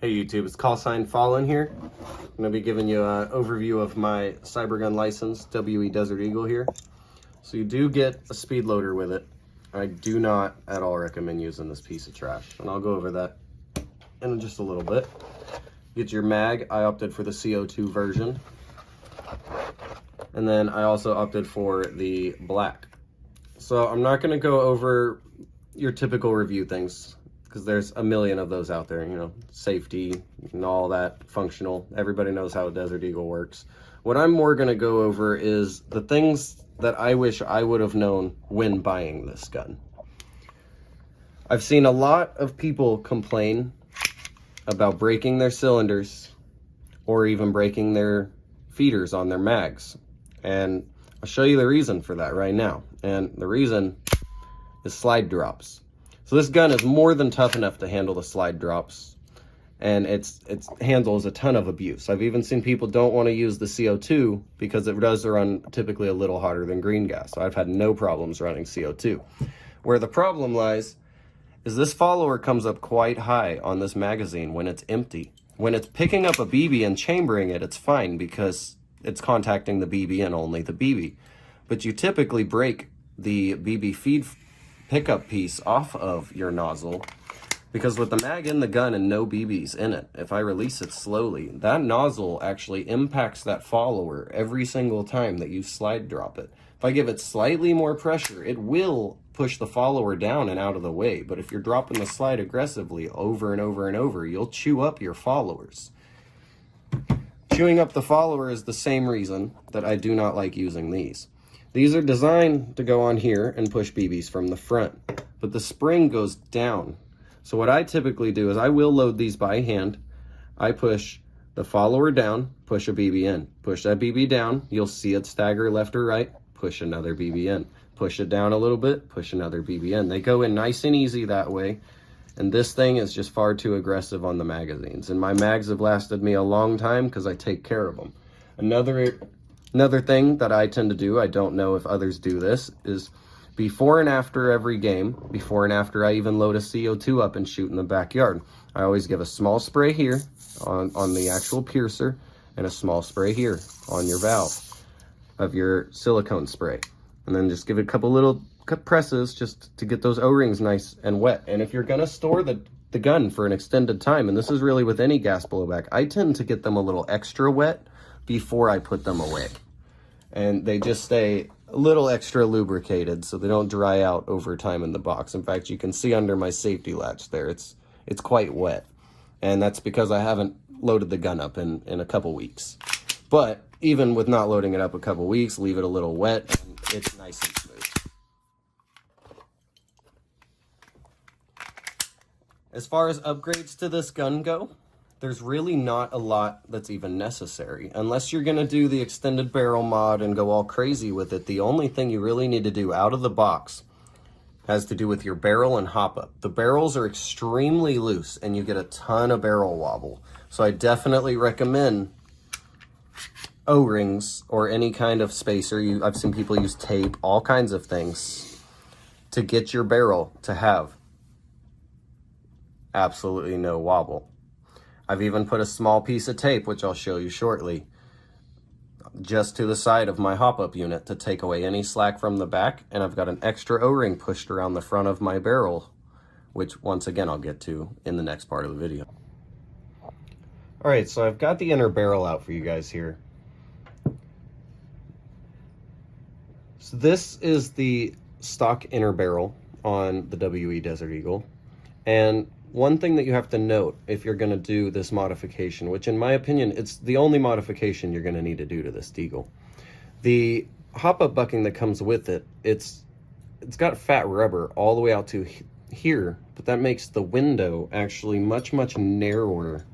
Hey YouTube, it's CallSign Fallen here. I'm going to be giving you an overview of my Cybergun license, WE Desert Eagle here. So you do get a speed loader with it. I do not at all recommend using this piece of trash, and I'll go over that in just a little bit. Get your mag. I opted for the CO2 version. And then I also opted for the black. So I'm not going to go over your typical review things, because there's a million of those out there, you know, safety and all that, functional. Everybody knows how a Desert Eagle works. What I'm more going to go over is the things that I wish I would have known when buying this gun. I've seen a lot of people complain about breaking their cylinders or even breaking their feeders on their mags. And I'll show you the reason for that right now. And the reason is slide drops. So this gun is more than tough enough to handle the slide drops, and it handles a ton of abuse. I've even seen people don't want to use the CO2 because it does run typically a little hotter than green gas. So I've had no problems running CO2. Where the problem lies is this follower comes up quite high on this magazine when it's empty. When it's picking up a BB and chambering it, it's fine because it's contacting the BB and only the BB. But you typically break the BB feed pickup piece off of your nozzle, because with the mag in the gun and no BBs in it, if I release it slowly, that nozzle actually impacts that follower every single time that you slide drop it. If I give it slightly more pressure, it will push the follower down and out of the way. But if you're dropping the slide aggressively over and over and over, you'll chew up your followers. Chewing up the follower is the same reason that I do not like using these. These are designed to go on here and push BBs from the front, but the spring goes down. So what I typically do is I will load these by hand. I push the follower down, push a BB in, push that BB down, you'll see it stagger left or right, push another BB in, push it down a little bit, push another BB in. They go in nice and easy that way, and this thing is just far too aggressive on the magazines. And my mags have lasted me a long time because I take care of them. Another thing that I tend to do, I don't know if others do this, is before and after every game, before and after I even load a CO2 up and shoot in the backyard, I always give a small spray here on the actual piercer and a small spray here on your valve of your silicone spray. And then just give it a couple little presses just to get those O-rings nice and wet. And if you're going to store the gun for an extended time, and this is really with any gas blowback, I tend to get them a little extra wet before I put them away, and they just stay a little extra lubricated so they don't dry out over time in the box. In fact, you can see under my safety latch there, it's quite wet, and that's because I haven't loaded the gun up in a couple weeks. But even with not loading it up a couple weeks, leave it a little wet, and it's nice and smooth. As far as upgrades to this gun go, there's really not a lot that's even necessary. Unless you're gonna do the extended barrel mod and go all crazy with it, the only thing you really need to do out of the box has to do with your barrel and hop-up. The barrels are extremely loose and you get a ton of barrel wobble. So I definitely recommend O-rings or any kind of spacer. I've seen people use tape, all kinds of things to get your barrel to have absolutely no wobble. I've even put a small piece of tape, which I'll show you shortly, just to the side of my hop-up unit to take away any slack from the back, and I've got an extra O-ring pushed around the front of my barrel, which once again I'll get to in the next part of the video. Alright, so I've got the inner barrel out for you guys here. So this is the stock inner barrel on the WE Desert Eagle, and one thing that you have to note if you're going to do this modification, which in my opinion, it's the only modification you're going to need to do to this Deagle. The hop-up bucking that comes with it, it's got fat rubber all the way out to here, but that makes the window actually much narrower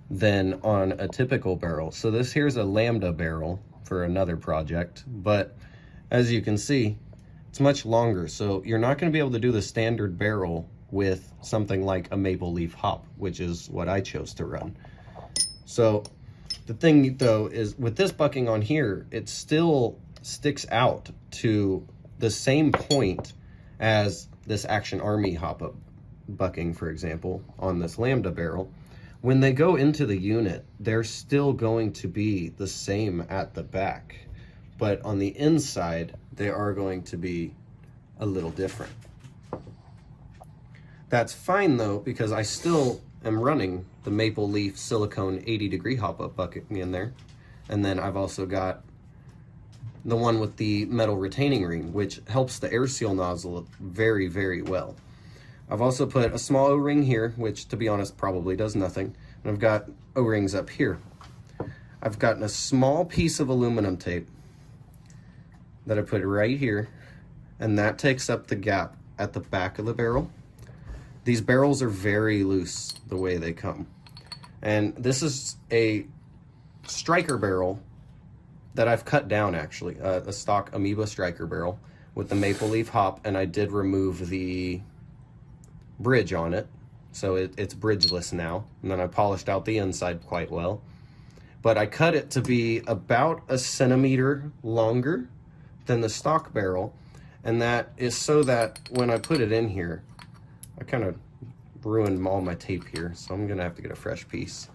than on a typical barrel. So this here's a Lambda barrel for another project, but as you can see, it's much longer. So you're not going to be able to do the standard barrel with something like a maple leaf hop, which is what I chose to run. So the thing though is with this bucking on here, it still sticks out to the same point as this Action Army hop-up bucking, for example, on this Lambda barrel, When they go into the unit, they're still going to be the same at the back, but on the inside, they are going to be a little different. That's fine though, because I still am running the maple leaf silicone 80-degree hop-up bucket in there. And then I've also got the one with the metal retaining ring, which helps the air seal nozzle very, very well. I've also put a small O-ring here, which to be honest probably does nothing. And I've got O-rings up here. I've gotten a small piece of aluminum tape that I put right here, and that takes up the gap at the back of the barrel. These barrels are very loose the way they come. And this is a striker barrel that I've cut down actually, a stock Amoeba striker barrel with the maple leaf hop, and I did remove the bridge on it, so it's bridgeless now, and then I polished out the inside quite well. But I cut it to be about a centimeter longer than the stock barrel, and that is so that when I put it in here, I kind of ruined all my tape here, so I'm gonna have to get a fresh piece.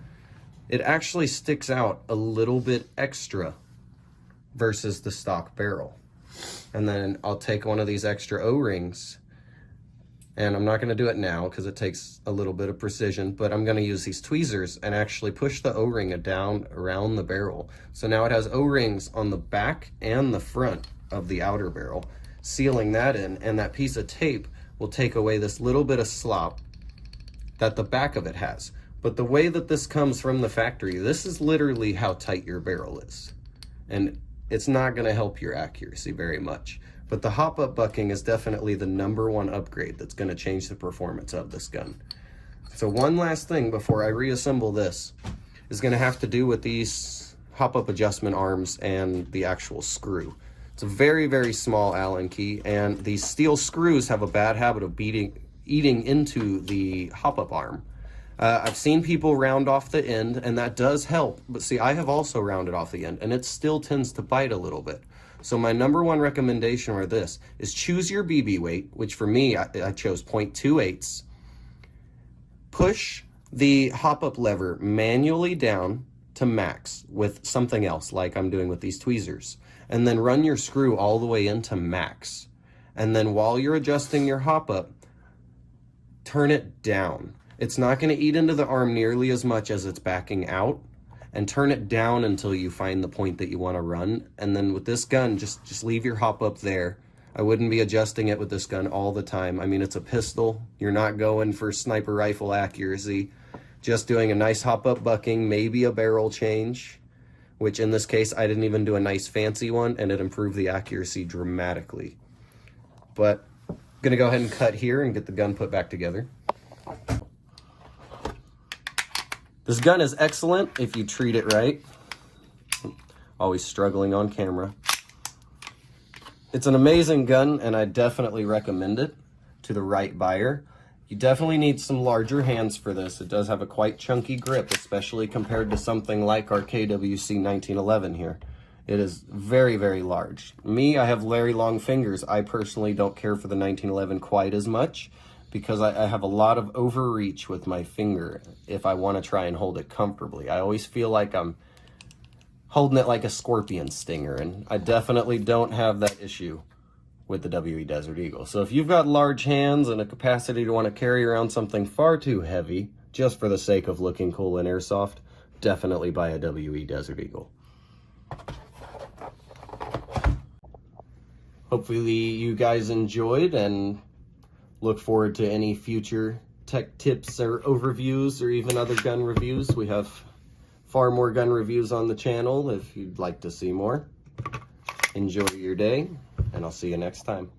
It actually sticks out a little bit extra versus the stock barrel. And then I'll take one of these extra O-rings, and I'm not gonna do it now because it takes a little bit of precision, but I'm gonna use these tweezers and actually push the O-ring down around the barrel. So now it has O-rings on the back and the front of the outer barrel, sealing that in, and that piece of tape will take away this little bit of slop that the back of it has. But the way that this comes from the factory, this is literally how tight your barrel is. And it's not gonna help your accuracy very much. But the hop-up bucking is definitely the #1 upgrade that's gonna change the performance of this gun. So one last thing before I reassemble this is gonna have to do with these hop-up adjustment arms and the actual screw. It's a very, very small Allen key, and these steel screws have a bad habit of eating into the hop-up arm. I've seen people round off the end, and that does help, but see, I have also rounded off the end, and it still tends to bite a little bit. So my #1 recommendation for this is choose your BB weight, which for me, I chose 0.28. Push the hop-up lever manually down to max with something else, like I'm doing with these tweezers, and then run your screw all the way into max. And then while you're adjusting your hop-up, turn it down. It's not going to eat into the arm nearly as much as it's backing out, and turn it down until you find the point that you want to run. And then with this gun, just leave your hop up there. I wouldn't be adjusting it with this gun all the time. I mean, it's a pistol. You're not going for sniper rifle accuracy. Just doing a nice hop up bucking, maybe a barrel change, which in this case, I didn't even do a nice fancy one, and it improved the accuracy dramatically. But I'm gonna go ahead and cut here and get the gun put back together. This gun is excellent if you treat it right. Always struggling on camera. It's an amazing gun, and I definitely recommend it to the right buyer. You definitely need some larger hands for this. It does have a quite chunky grip, especially compared to something like our KWC 1911 here. It is very, very large. Me, I have very long fingers. I personally don't care for the 1911 quite as much, because I have a lot of overreach with my finger if I want to try and hold it comfortably. I always feel like I'm holding it like a scorpion stinger, and I definitely don't have that issue with the WE Desert Eagle. So if you've got large hands and a capacity to want to carry around something far too heavy, just for the sake of looking cool in airsoft, definitely buy a WE Desert Eagle. Hopefully you guys enjoyed, and look forward to any future tech tips or overviews or even other gun reviews. We have far more gun reviews on the channel if you'd like to see more. Enjoy your day, and I'll see you next time.